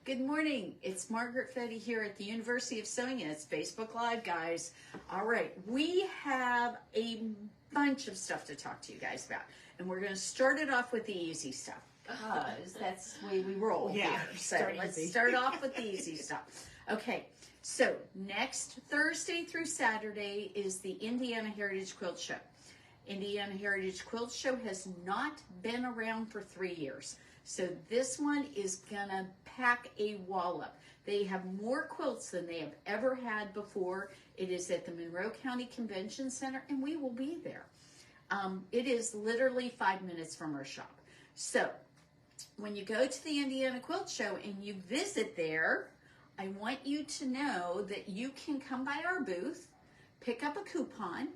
Good morning. It's Margaret Fetty here at the University of Sewing, and it's Facebook Live, guys. All right, we have a bunch of stuff to talk to you guys about, and we're going to start it off with the easy stuff because that's the way we roll here. So let's start off with the easy stuff. Okay, so next Thursday through Saturday is the Indiana Heritage Quilt Show. Indiana Heritage Quilt Show has not been around for 3 years. So this one is gonna pack a wallop. They have more quilts than they have ever had before. It is at the Monroe County Convention Center, and we will be there. It is literally 5 minutes from our shop. So when you go to the Indiana Quilt Show and you visit there, I want you to know that you can come by our booth, pick up a coupon.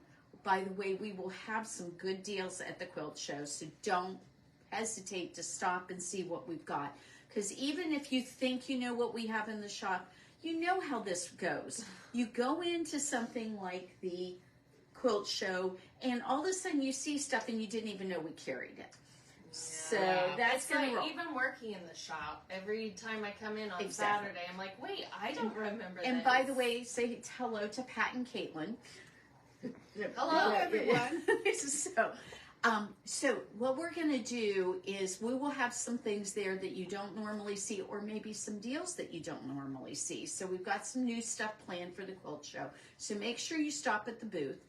By the way, we will have some good deals at the quilt show, so don't hesitate to stop and see what we've got, because even if you think you know what we have in the shop, you know how this goes. You go into something like the quilt show and all of a sudden you see stuff and you didn't even know we carried it. So that's like even working in the shop, every time I come in on Saturday, I'm like, wait, I don't remember this. And by the way, say hello to Pat and Kaitlyn. Hello, everyone. So what we're going to do is we will have some things there that you don't normally see, or maybe some deals that you don't normally see. So we've got some new stuff planned for the quilt show. So make sure you stop at the booth.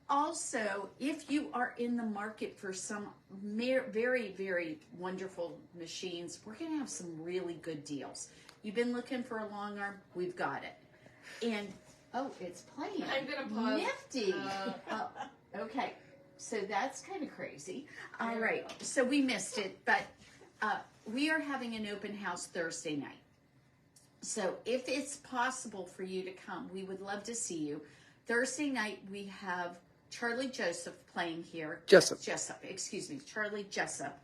Also, if you are in the market for some very, very wonderful machines, we're going to have some really good deals. You've been looking for a long arm, we've got it. And, oh, it's playing. I'm going to pause. Nifty. Okay. So that's kind of crazy. All right, so we missed it, but we are having an open house Thursday night. So if it's possible for you to come, we would love to see you. Thursday night, we have Charlie Joseph playing here. Excuse me, Charlie Jessup.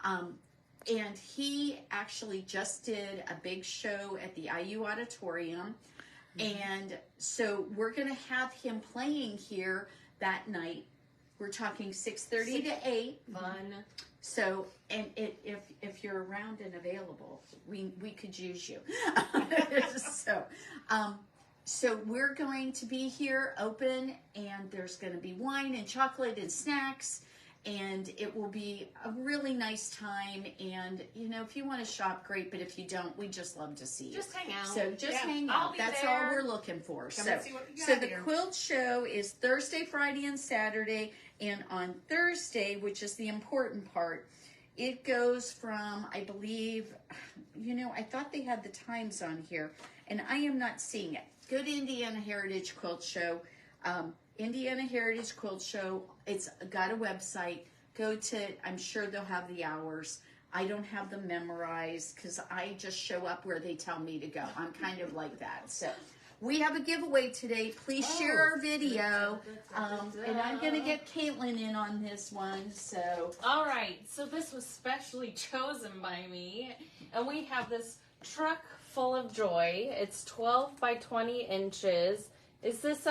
And he actually just did a big show at the IU Auditorium. And so we're going to have him playing here that night. We're talking 6:30 to 8. Fun. So, and if you're around and available, we could use you. So we're going to be here open, and there's going to be wine and chocolate and snacks, and it will be a really nice time. And you know, if you want to shop, great. But if you don't, we just love to see you. Just hang out. So just hang out. That's all we're looking for. Come and see what we got so the quilt show is Thursday, Friday, and Saturday. And on Thursday, which is the important part, it goes from, I believe, you know, I thought they had the times on here, and I am not seeing it. Go to Indiana Heritage Quilt Show. Indiana Heritage Quilt Show, it's got a website. Go to, I'm sure they'll have the hours. I don't have them memorized because I just show up where they tell me to go. I'm kind of like that. So we have a giveaway today. Please share our video. And I'm going to get Kaitlyn in on this one. So, all right. So this was specially chosen by me. And we have this truck full of joy. It's 12 by 20 inches. Is this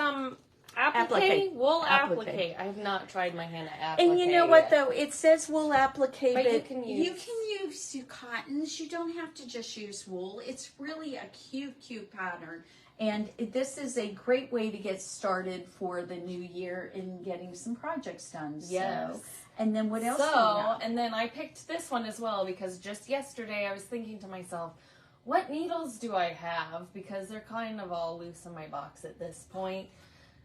applique? Wool applique. I have not tried my hand at applique. And you know what, though? It says wool applique, but you can use cottons. You don't have to just use wool. It's really a cute pattern. And this is a great way to get started for the new year in getting some projects done. Yes. So, and then what else? And then I picked this one as well because just yesterday I was thinking to myself, what needles do I have? Because they're kind of all loose in my box at this point.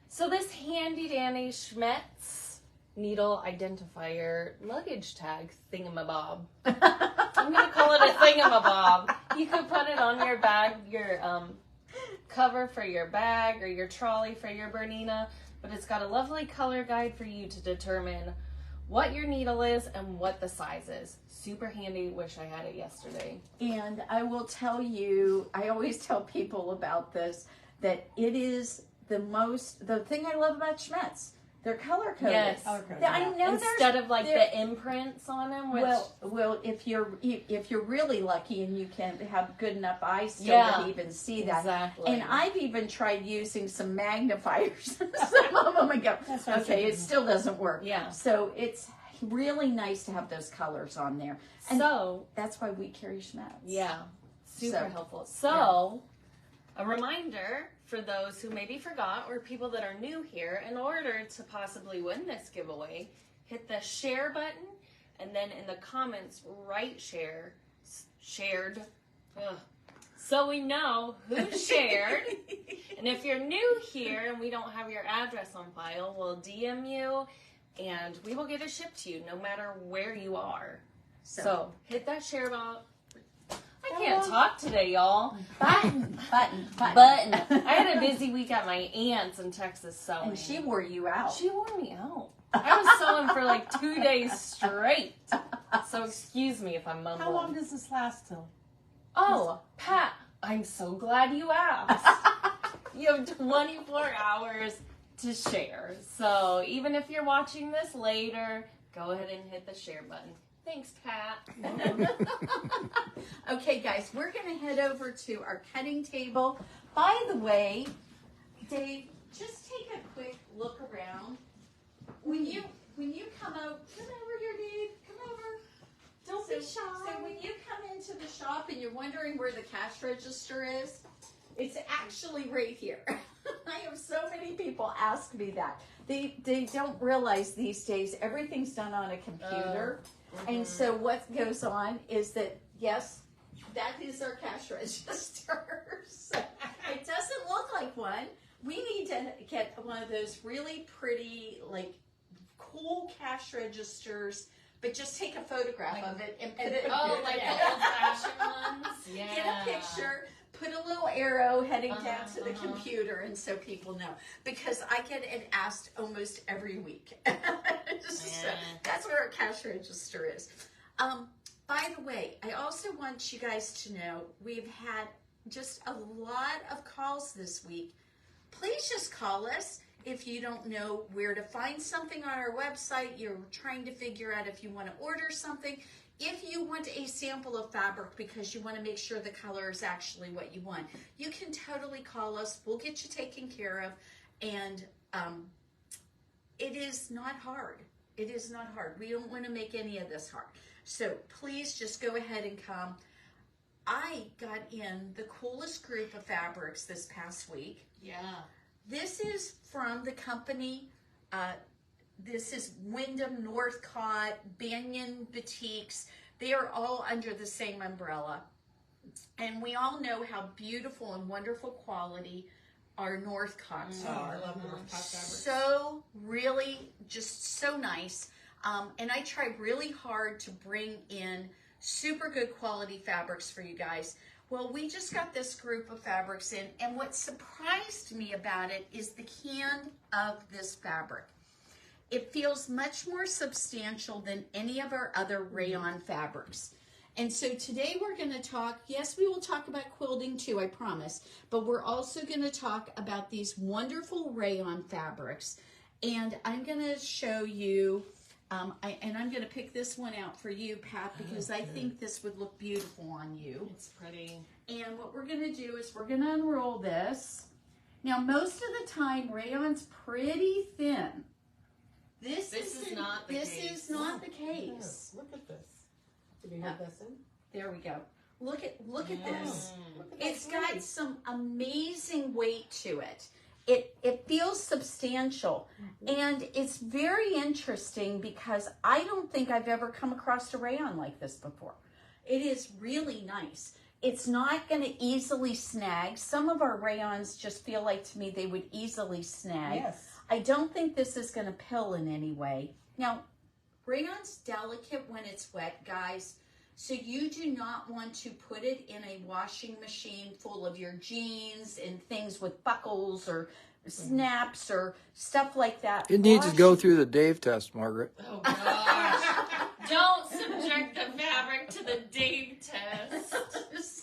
So this handy dandy Schmetz needle identifier luggage tag thingamabob. I'm going to call it a thingamabob. You could put it on your bag, your cover for your bag or your trolley for your Bernina, but it's got a lovely color guide for you to determine what your needle is and what the size is. Super handy. Wish I had it yesterday. And I will tell you, I always tell people about this, that it is the thing I love about Schmetz. They're color coded. Yes. I know instead of like the imprints on them. Which, well, if you're really lucky and you can have good enough eyes still to even see that. Exactly. And I've even tried using some magnifiers. Some of them I go, okay, it still doesn't work. Yeah. So it's really nice to have those colors on there. And so that's why we carry Schmetz. Yeah. Super helpful. So, a reminder for those who maybe forgot or people that are new here, in order to possibly win this giveaway, hit the share button and then in the comments write shared. Ugh. So we know who shared. And if you're new here and we don't have your address on file, we'll DM you and we will get it shipped to you no matter where you are. So hit that share button. I can't talk today, y'all. Button. I had a busy week at my aunt's in Texas sewing. And she wore you out. She wore me out. I was sewing for like 2 days straight. So excuse me if I'm mumbling. How long does this last till? Oh, Pat, I'm so glad you asked. You have 24 hours to share. So even if you're watching this later, go ahead and hit the share button. Thanks, Pat. Okay, guys, we're going to head over to our cutting table. By the way, Dave, just take a quick look around. When you come over here, Dave. Come over. Don't be shy. So when you come into the shop and you're wondering where the cash register is, it's actually right here. I have so many people ask me that. They don't realize these days everything's done on a computer. And so what goes on is that, yes, that is our cash register. So it doesn't look like one. We need to get one of those really pretty, like, cool cash registers, but just take a photograph of it and put it. Oh, like the old-fashioned ones? Yeah. Get a picture, put a little arrow heading down to the computer, and so people know. Because I get it asked almost every week. So that's where our cash register is. By the way, I also want you guys to know we've had just a lot of calls this week. Please just call us if you don't know where to find something on our website. You're trying to figure out if you want to order something. If you want a sample of fabric because you want to make sure the color is actually what you want, you can totally call us. We'll get you taken care of. And it is not hard. It is not hard. We don't want to make any of this hard. So please just go ahead and come. I got in the coolest group of fabrics this past week. Yeah. This is from the company, this is Wyndham, Northcott, Banyan Boutiques. They are all under the same umbrella. And we all know how beautiful and wonderful quality our Northcotts are. I love Northcott fabrics. So really just so nice. And I try really hard to bring in super good quality fabrics for you guys. Well, we just got this group of fabrics in, and what surprised me about it is the hand of this fabric. It feels much more substantial than any of our other rayon fabrics. And so today we're going to talk, yes, we will talk about quilting too, I promise, but we're also going to talk about these wonderful rayon fabrics. And I'm going to show you, and I'm going to pick this one out for you, Pat, because I think this would look beautiful on you. It's pretty. And what we're going to do is we're going to unroll this. Now, most of the time, rayon's pretty thin. This is not the case. This is not the case. Look at this. Did you have this in? There we go. Look at this. It's got some amazing weight to it. It feels substantial, and it's very interesting because I don't think I've ever come across a rayon like this before. It is really nice. It's not going to easily snag. Some of our rayons just feel like to me they would easily snag. Yes. I don't think this is going to pill in any way. Now, rayon's delicate when it's wet, guys. So you do not want to put it in a washing machine full of your jeans and things with buckles or snaps or stuff like that. It needs to go through the Dave test, Margaret. Oh, gosh. Don't subject the fabric to the Dave test.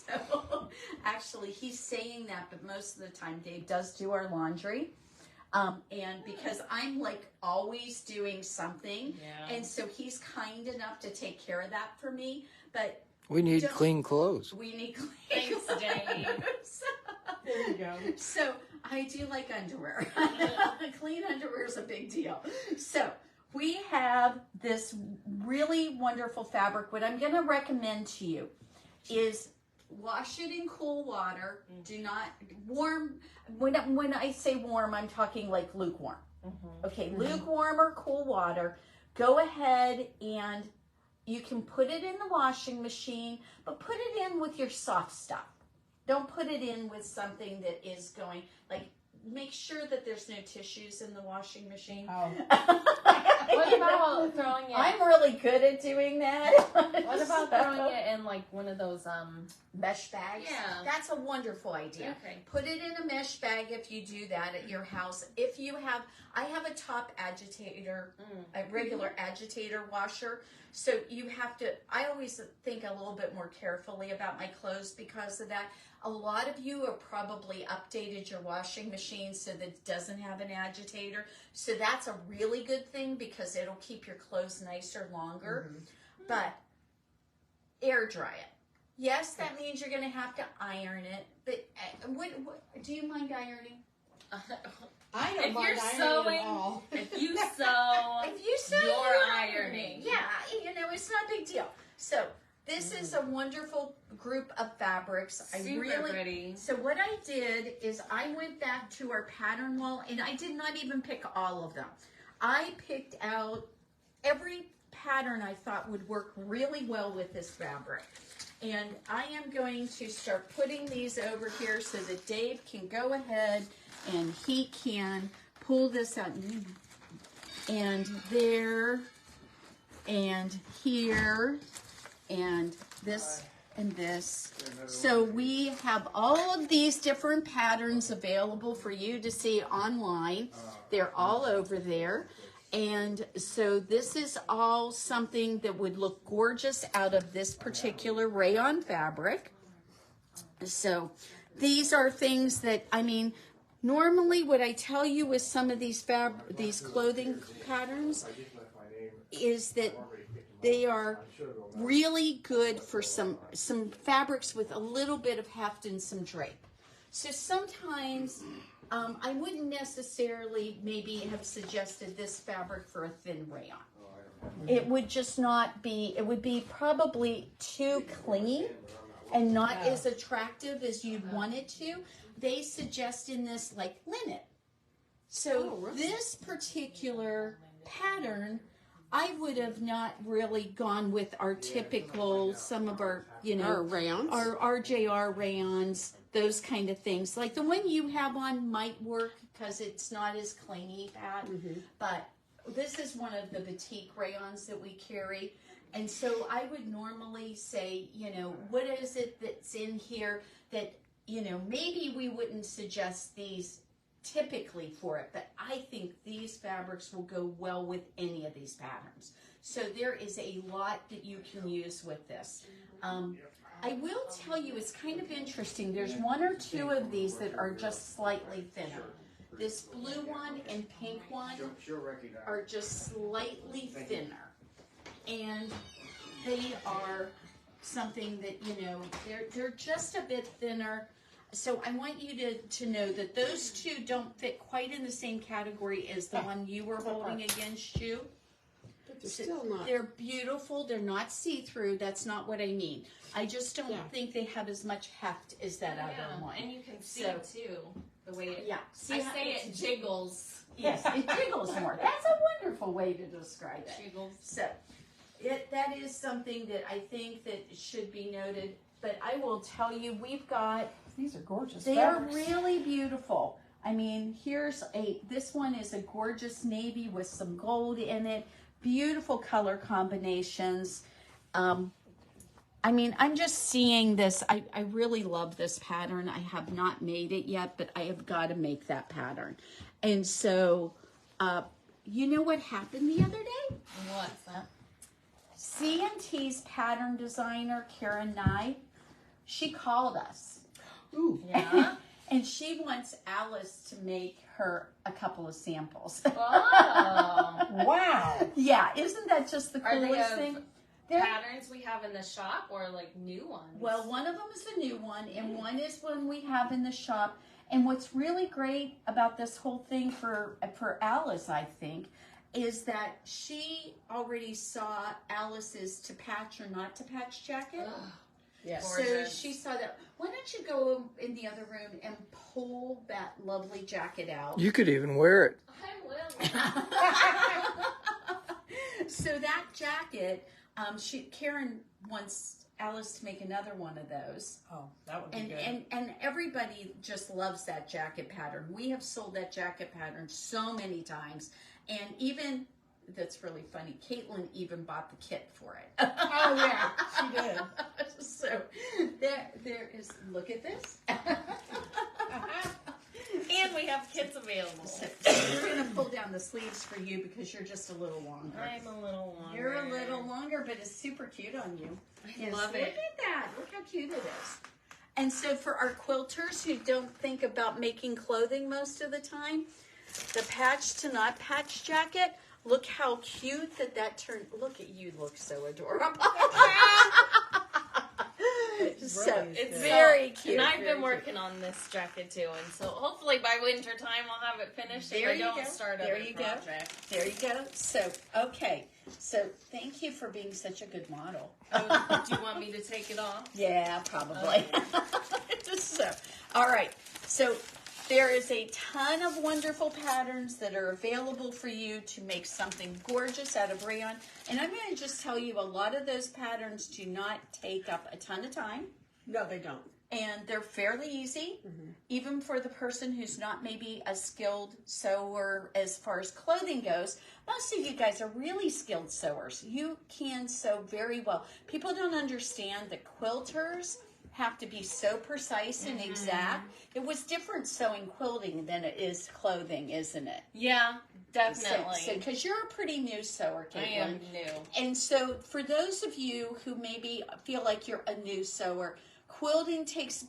So, actually, he's saying that, but most of the time Dave does do our laundry. And because I'm like always doing something, and so he's kind enough to take care of that for me. But we need clean clothes. We need clean Thanks, clothes. Dave. There you go. So I do like underwear. Clean underwear is a big deal. So we have this really wonderful fabric. What I'm going to recommend to you is wash it in cool water. Do not warm. When I say warm, I'm talking like lukewarm. Okay, lukewarm or cool water. Go ahead and you can put it in the washing machine, but put it in with your soft stuff. Don't put it in with something that is going, like, make sure that there's no tissues in the washing machine. Oh. What about throwing it? I'm really good at doing that. What about throwing it in like one of those mesh bags? Yeah. That's a wonderful idea. Okay. Put it in a mesh bag if you do that at your house. If you have, I have a top agitator, a regular agitator washer. So you have to, I always think a little bit more carefully about my clothes because of that. A lot of you have probably updated your washing machine so that it doesn't have an agitator. So that's a really good thing because it'll keep your clothes nicer longer. But air dry it. Yes, that means you're going to have to iron it. But what do you mind ironing? I don't If mind you're ironing sewing, at all. if you sew, If you sew, you're you're ironing. Yeah, you know, it's not a big deal. So this is a wonderful group of fabrics. Super pretty. So what I did is I went back to our pattern wall, and I did not even pick all of them. I picked out every pattern I thought would work really well with this fabric. And I am going to start putting these over here so that Dave can go ahead and he can pull this out. And there, and here, and this, and this. So we have all of these different patterns available for you to see online. They're all over there. And so this is all something that would look gorgeous out of this particular rayon fabric. So these are things that, I mean, normally what I tell you with some of these clothing patterns is that they are really good for some fabrics with a little bit of heft and some drape. So sometimes I wouldn't necessarily maybe have suggested this fabric for a thin rayon. It would just not be, it would be probably too clingy and not as attractive as you'd want it to. They suggest in this like linen. So this particular pattern, I would have not really gone with our typical, some of our, you know, Our rayons? our RJR rayons, those kind of things. Like the one you have on might work because it's not as clingy, Pat. But this is one of the boutique rayons that we carry. And so I would normally say, you know, what is it that's in here that, you know, maybe we wouldn't suggest these typically for it, but I think these fabrics will go well with any of these patterns. So there is a lot that you can use with this. I will tell you, it's kind of interesting. There's one or two of these that are just slightly thinner. This blue one and pink one are just slightly thinner. And they are something that, you know, they're just a bit thinner. So I want you to know that those two don't fit quite in the same category as the one you were holding against you. But they're still not. They're beautiful. They're not see-through. That's not what I mean. I just don't think they have as much heft as that other one. And you can see So- too the way it. Yeah. I say it jiggles. Yes, it jiggles more. That's a wonderful way to describe it. Jiggles. So, that is something that I think that should be noted. But I will tell you, we've got, These are gorgeous. they are fabrics. really beautiful. I mean, this one is a gorgeous navy with some gold in it. Beautiful color combinations. I mean, I'm just seeing this. I really love this pattern. I have not made it yet, but I have got to make that pattern. And so, you know what happened the other day? What's that? C&T's pattern designer, Karen Nye, she called us. Ooh. Yeah. And she wants Alice to make her a couple of samples. Oh. Wow. Yeah, isn't that just the Are they coolest of thing? patterns we have in the shop or like new ones? Well, one of them is a new one, and one is one we have in the shop. And what's really great about this whole thing for Alice, I think, is that she already saw Alice's to patch or not to patch jacket. Yes. So Gorgeous. she saw that. Why don't you go in the other room and pull that lovely jacket out? You could even wear it. I will. So that jacket, Karen wants Alice to make another one of those. Oh, that would be And, good. and everybody just loves that jacket pattern. We have sold that jacket pattern so many times. And even, that's really funny, Kaitlyn even bought the kit for it. Oh, yeah, she did. So there is, look at this. And we have kits available. So we're going to pull down the sleeves for you because you're just a little longer. I'm a little longer. You're a little longer, but it's super cute on you. I love Look it. at that. Look how cute it is. And so for our quilters who don't think about making clothing most of the time, the patch to not patch jacket, look how cute that turned. Look at you, look so adorable. So It's very cute. And I've very been working on this jacket too, and so hopefully by winter time I'll have it finished. There if you I don't go. start There other you go. projects. There you go. So, okay. So, thank you for being such a good model. Oh, do you want me to take it off? Yeah, probably. So, all right. So, there is a ton of wonderful patterns that are available for you to make something gorgeous out of rayon. And I'm going to just tell you, a lot of those patterns do not take up a ton of time. No, they don't. And they're fairly easy, even for the person who's not maybe a skilled sewer as far as clothing goes. Most of you guys are really skilled sewers. You can sew very well. People don't understand that quilters have to be so precise and exact. It was different sewing quilting than it is clothing, isn't it? Yeah, definitely. So, because you're a pretty new sewer, I Kaitlyn. am new. And so for those of you who maybe feel like you're a new sewer, quilting takes,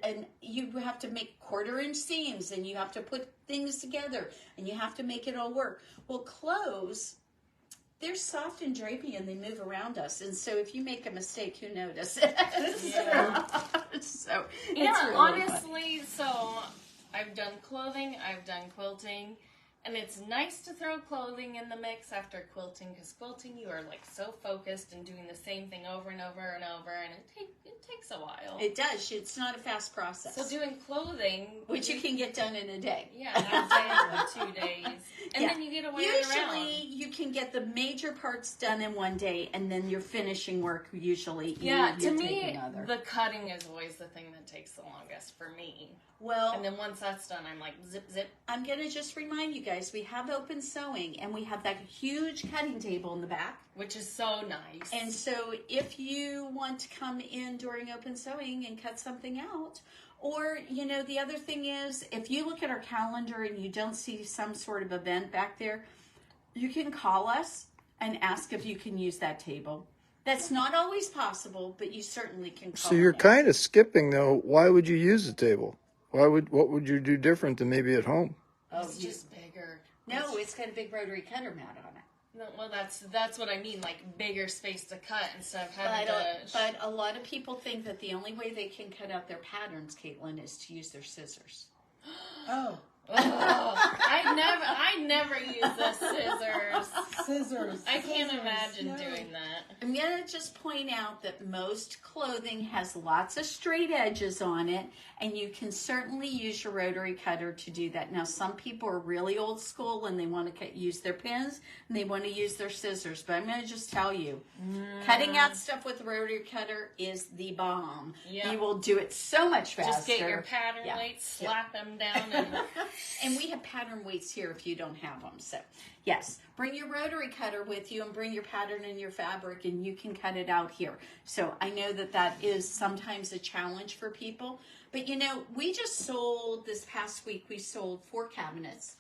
and you have to make 1/4-inch seams, and you have to put things together, and you have to make it all work. Well, clothes, they're soft and drapey, and they move around us. And so if you make a mistake, who notices? Yeah. So it's Yeah, really honestly, so I've done clothing, I've done quilting, and it's nice to throw clothing in the mix after quilting, because quilting you are like so focused and doing the same thing over and over and over, and it takes a while. It does. It's not a fast process. So doing clothing, which you can get done in a day. yeah, in 2 days, and Yeah. then you get away it around. Usually, you can get the major parts done in one day, and then your finishing work usually. Yeah, you to take me, another. the cutting is always the thing that takes the longest for me. Well, And then once that's done, I'm like, zip, zip. I'm gonna just remind you guys, we have open sewing, and we have that huge cutting table in the back. Which is so nice. And so, if you want to come in during open sewing and cut something out, or the other thing is, if you look at our calendar and you don't see some sort of event back there, you can call us and ask if you can use that table. That's not always possible, but you certainly can call. So you're and ask. kind of skipping though. Why would you use the table? What would you do different than maybe at home? It's just bigger. No, it's got a big rotary cutter mat on it. No, well, that's what I mean, like bigger space to cut instead of having to. But a lot of people think that the only way they can cut out their patterns, Kaitlyn, is to use their scissors. Oh, I never use the scissors. scissors. I can't Scissors. imagine No. doing that. I'm going to just point out that most clothing has lots of straight edges on it, and you can certainly use your rotary cutter to do that. Now, some people are really old school and they want to use their pins and they want to use their scissors, but I'm going to just tell you, cutting out stuff with a rotary cutter is the bomb. Yeah. You will do it so much faster. Just get your pattern Yeah. weights, slap them down, and And we have pattern weights here if you don't have them. So, yes, bring your rotary cutter with you and bring your pattern and your fabric, and you can cut it out here. So, I know that is sometimes a challenge for people. But, we just sold, this past week, we sold 4 cabinets.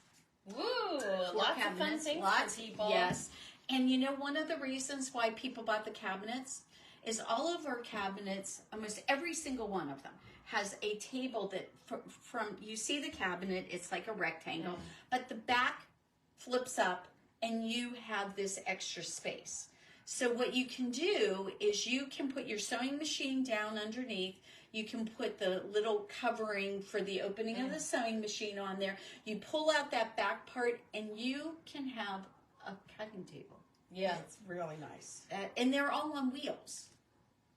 woo, 4 lots of fun cabinets, things lots, for people. Yes. And, one of the reasons why people bought the cabinets is all of our cabinets, almost every single one of them, has a table that from you see the cabinet, it's like a rectangle, but the back flips up and you have this extra space. So what you can do is you can put your sewing machine down underneath. You can put the little covering for the opening of the sewing machine on there. You pull out that back part and you can have a cutting table. Yeah. It's really nice. And they're all on wheels.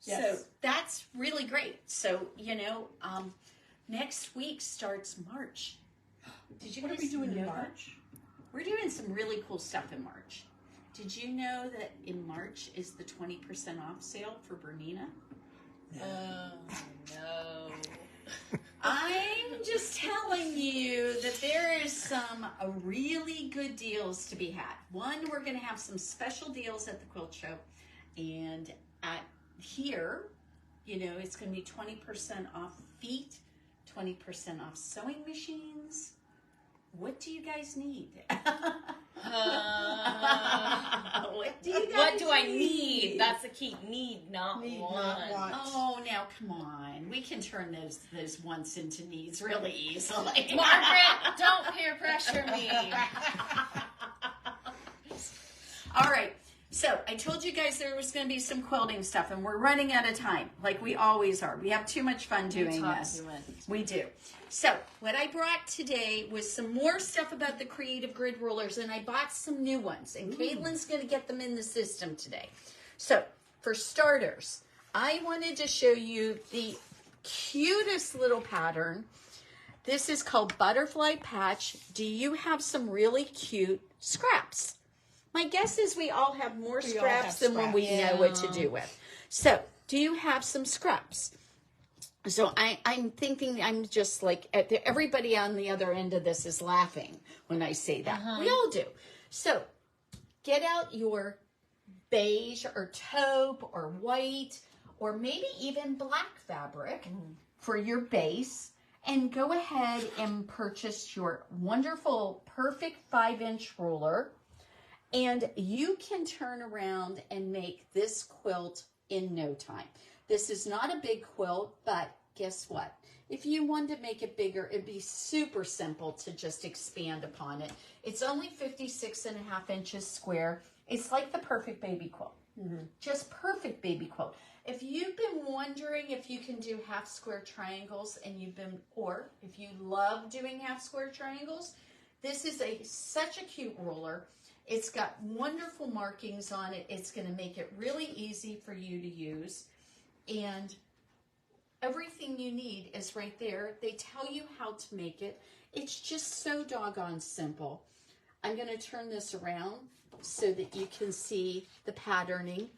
Yes. So that's really great. So, next week starts March. Did you What are guys we doing know in that? March? We're doing some really cool stuff in March. Did you know that in March is the 20% off sale for Bernina? Oh, no. I'm just telling you that there is some really good deals to be had. One, we're going to have some special deals at the quilt show, and at here, it's going to be 20% off feet, 20% off sewing machines. What do you guys need? What do you guys What do I need? That's the key. Need, not Need, want. not want. Oh, now come on. We can turn those wants into needs really easily. Margaret, don't peer pressure me. All right. So I told you guys there was going to be some quilting stuff, and we're running out of time, like we always are. We have too much fun doing this. We do. So what I brought today was some more stuff about the Creative Grid rulers, and I bought some new ones, and Kaitlyn's going to get them in the system today. So for starters, I wanted to show you the cutest little pattern. This is called Butterfly Patch. Do you have some really cute scraps? My guess is we all have more We all scraps have than when we scraps. know what to do with. So, do you have some scraps? So I'm thinking, I'm just like, everybody on the other end of this is laughing when I say that. We all do. So, get out your beige or taupe or white or maybe even black fabric for your base, and go ahead and purchase your wonderful, perfect 5-inch ruler. And you can turn around and make this quilt in no time. This is not a big quilt, but guess what? If you wanted to make it bigger, it'd be super simple to just expand upon it. It's only 56.5 inches square. It's like the perfect baby quilt. Just perfect baby quilt. If you've been wondering if you can do half square triangles, or if you love doing half square triangles, this is such a cute ruler. It's got wonderful markings on it. It's going to make it really easy for you to use. And everything you need is right there. They tell you how to make it. It's just so doggone simple. I'm going to turn this around so that you can see the patterning.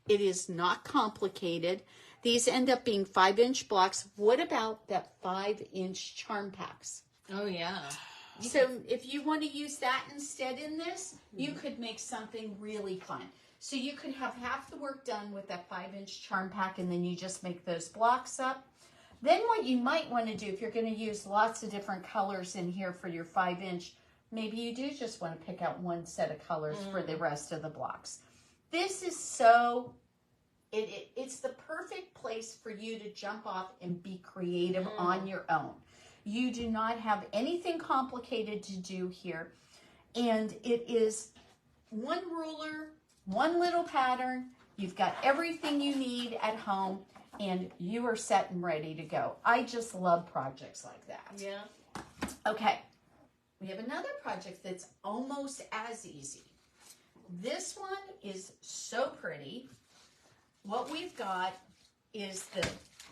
It is not complicated. These end up being 5-inch blocks. What about that 5-inch charm packs? Oh, yeah. So if you want to use that instead in this, you could make something really fun. So you could have half the work done with that 5-inch charm pack, and then you just make those blocks up. Then what you might want to do, if you're going to use lots of different colors in here for your 5-inch, maybe you do just want to pick out one set of colors for the rest of the blocks. This is it's the perfect place for you to jump off and be creative on your own. You do not have anything complicated to do here. And it is one ruler, one little pattern. You've got everything you need at home, and you are set and ready to go. I just love projects like that. Yeah. Okay, we have another project that's almost as easy. This one is so pretty. What we've got is the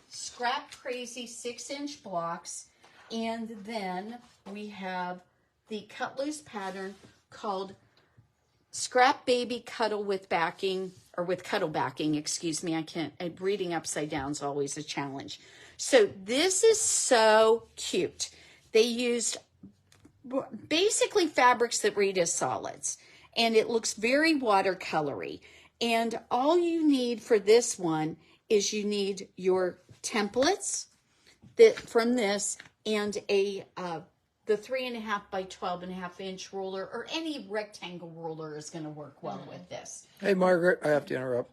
Scrap Crazy 6-inch blocks, and then we have the cut loose pattern called Scrap Baby Cuddle with backing, or with cuddle backing, excuse me. Reading upside down is always a challenge. So this is so cute. They used basically fabrics that read as solids, and it looks very watercolory. And all you need for this one is you need your templates from this, and the 3.5 by 12.5 inch ruler, or any rectangle ruler is going to work well with this. Hey, Margaret, I have to interrupt.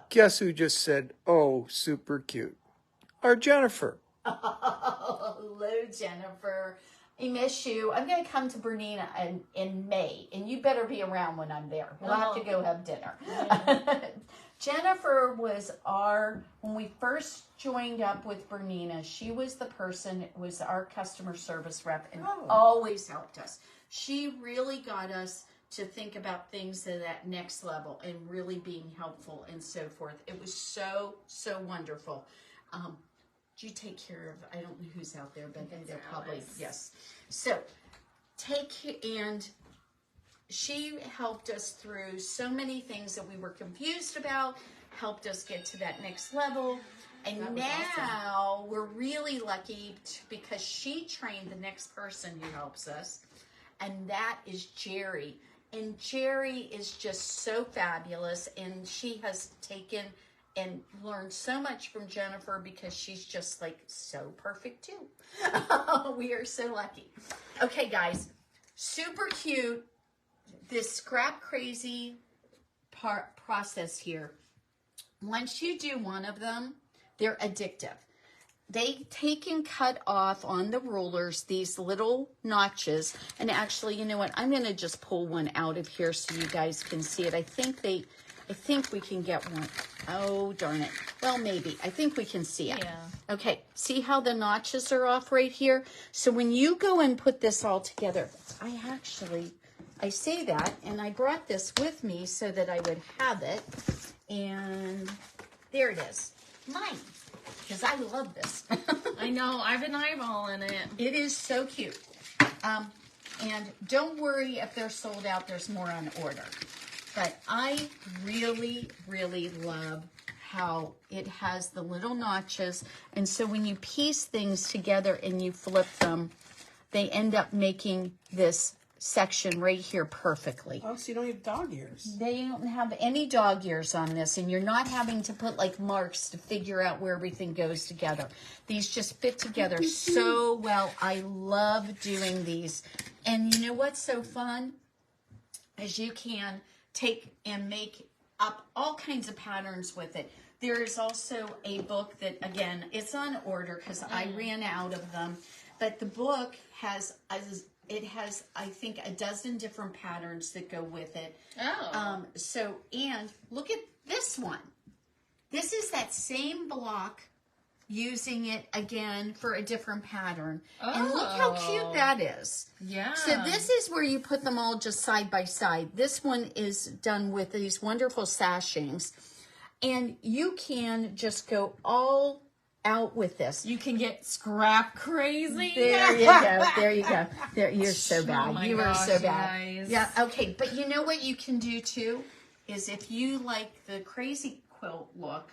Guess who just said, "Oh, super cute"? Our Jennifer. Hello, Jennifer. I miss you. I'm going to come to Bernina in May, and you better be around when I'm there. We'll have to go have dinner. Yeah. Jennifer was when we first joined up with Bernina, she was the person, was our customer service rep, and always helped us. She really got us to think about things at that next level and really being helpful and so forth. It was so, so wonderful. Do you take care of, I don't know who's out there, but they're probably, yes. So and she helped us through so many things that we were confused about, helped us get to that next level. And now we're really lucky because she trained the next person who helps us, and that is Jerry. And Jerry is just so fabulous, and she has taken and learned so much from Jennifer because she's just like so perfect too. We are so lucky. Okay, guys, super cute. This scrap crazy process here. Once you do one of them, they're addictive. They take and cut off on the rulers these little notches. And actually, you know what? I'm going to just pull one out of here so you guys can see it. I think we can get one. Oh, darn it. Well, maybe. I think we can see it. Yeah. Okay. See how the notches are off right here? So when you go and put this all together, I say that, and I brought this with me so that I would have it. And there it is. Mine. Because I love this. I know. I've been eyeballing it. It is so cute. And don't worry if they're sold out. There's more on order. But I really, really love how it has the little notches. And so when you piece things together and you flip them, they end up making this section right here perfectly. Oh, so you don't have dog ears. They don't have any dog ears on this, and you're not having to put like marks to figure out where everything goes together. These just fit together so well. I love doing these. And you know what's so fun? Is you can take and make up all kinds of patterns with it. There is also a book that, again, it's on order because I ran out of them. But the book has I think, a dozen different patterns that go with it. Oh. And look at this one. This is that same block using it again for a different pattern. Oh. And look how cute that is. Yeah. So this is where you put them all just side by side. This one is done with these wonderful sashings. And you can just go all out with this. You can get scrap crazy. There you go. There you go. There, you're so bad. Oh You are so bad. Guys. Yeah. Okay. But you know what you can do too is if you like the Crazy Quilt look,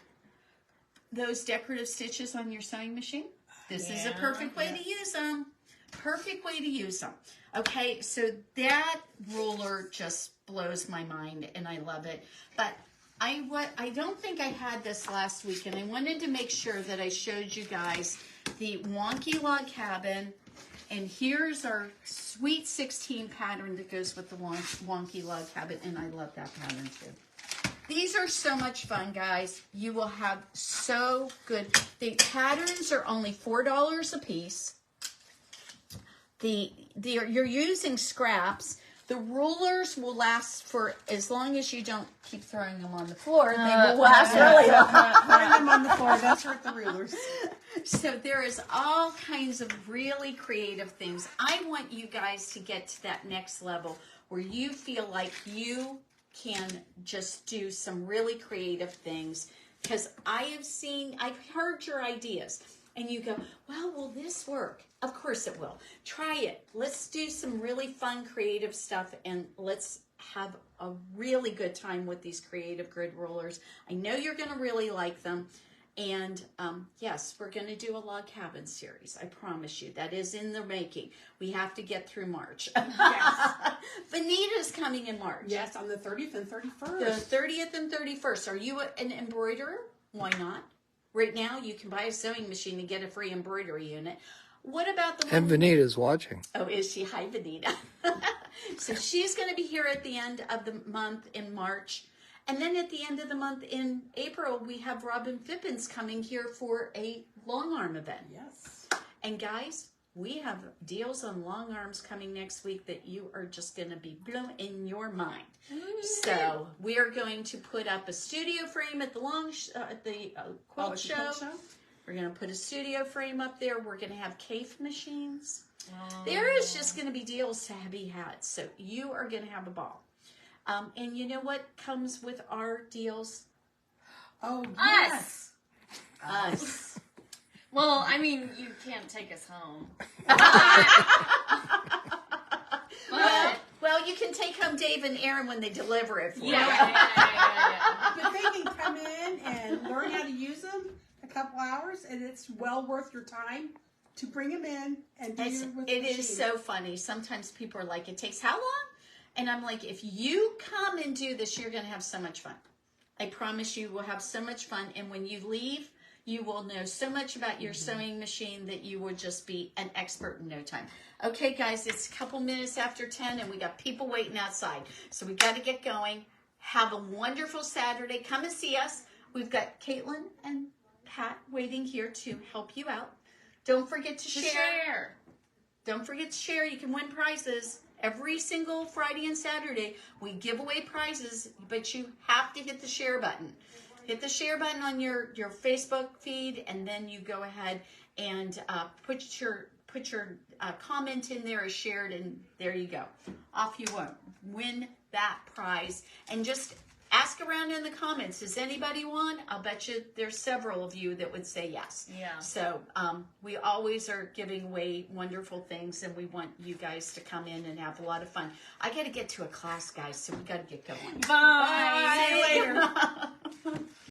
those decorative stitches on your sewing machine. This is a perfect way to use them. Perfect way to use them. Okay. So that ruler just blows my mind, and I love it. But I don't think I had this last week, and I wanted to make sure that I showed you guys the Wonky log cabin, and here's our sweet 16 pattern that goes with the Wonky log cabin, and I love that pattern too. These are so much fun, guys. You will have so good. The patterns are only $4 a piece. You're using scraps. The rulers will last for as long as you don't keep throwing them on the floor. They will last really long. Putting them on the floor, that's hurt the rulers. So there is all kinds of really creative things. I want you guys to get to that next level where you feel like you can just do some really creative things. Because I've heard your ideas. And you go, well, will this work? Of course it will. Try it. Let's do some really fun, creative stuff, and let's have a really good time with these creative grid rulers. I know you're going to really like them. And yes, we're going to do a log cabin series. I promise you. That is in the making. We have to get through March. Yes. Benita's coming in March. Yes, on the 30th and 31st. The 30th and 31st. Are you an embroiderer? Why not? Right now, you can buy a sewing machine and get a free embroidery unit. What about the one? And Vanita's watching. Oh, is she? Hi, Vanita. So she's going to be here at the end of the month in March. And then at the end of the month in April, we have Robin Fippins coming here for a long arm event. Yes. And guys, we have deals on long arms coming next week that you are just going to be blown in your mind. So we are going to put up a studio frame at the quilt show. We're going to put a studio frame up there. We're going to have cave machines. There is just going to be deals to be had. So you are going to have a ball. And you know what comes with our deals? Oh, yes. Us. Well, I mean, you can't take us home. Well, you can take home Dave and Aaron when they deliver it for you. Yeah. But they can come in and learn how to use them a couple hours, and it's well worth your time to bring them in and do with the It is machine. so funny. Sometimes people are like, it takes how long? And I'm like, if you come and do this, you're going to have so much fun. I promise you will have so much fun. And when you leave, you will know so much about your sewing machine that you will just be an expert in no time. Okay, guys, it's a couple minutes after 10 and we got people waiting outside. So we got to get going. Have a wonderful Saturday. Come and see us. We've got Kaitlyn and Pat waiting here to help you out. Don't forget to share. Don't forget to share. You can win prizes. Every single Friday and Saturday, we give away prizes, but you have to hit the share button. Hit the share button on your Facebook feed, and then you go ahead and put your comment in there as shared, and there you go. Off you win that prize. And just ask around in the comments, does anybody want? I'll bet you there's several of you that would say yes. Yeah. So we always are giving away wonderful things, and we want you guys to come in and have a lot of fun. I got to get to a class, guys, so we got to get going. Bye. See you later.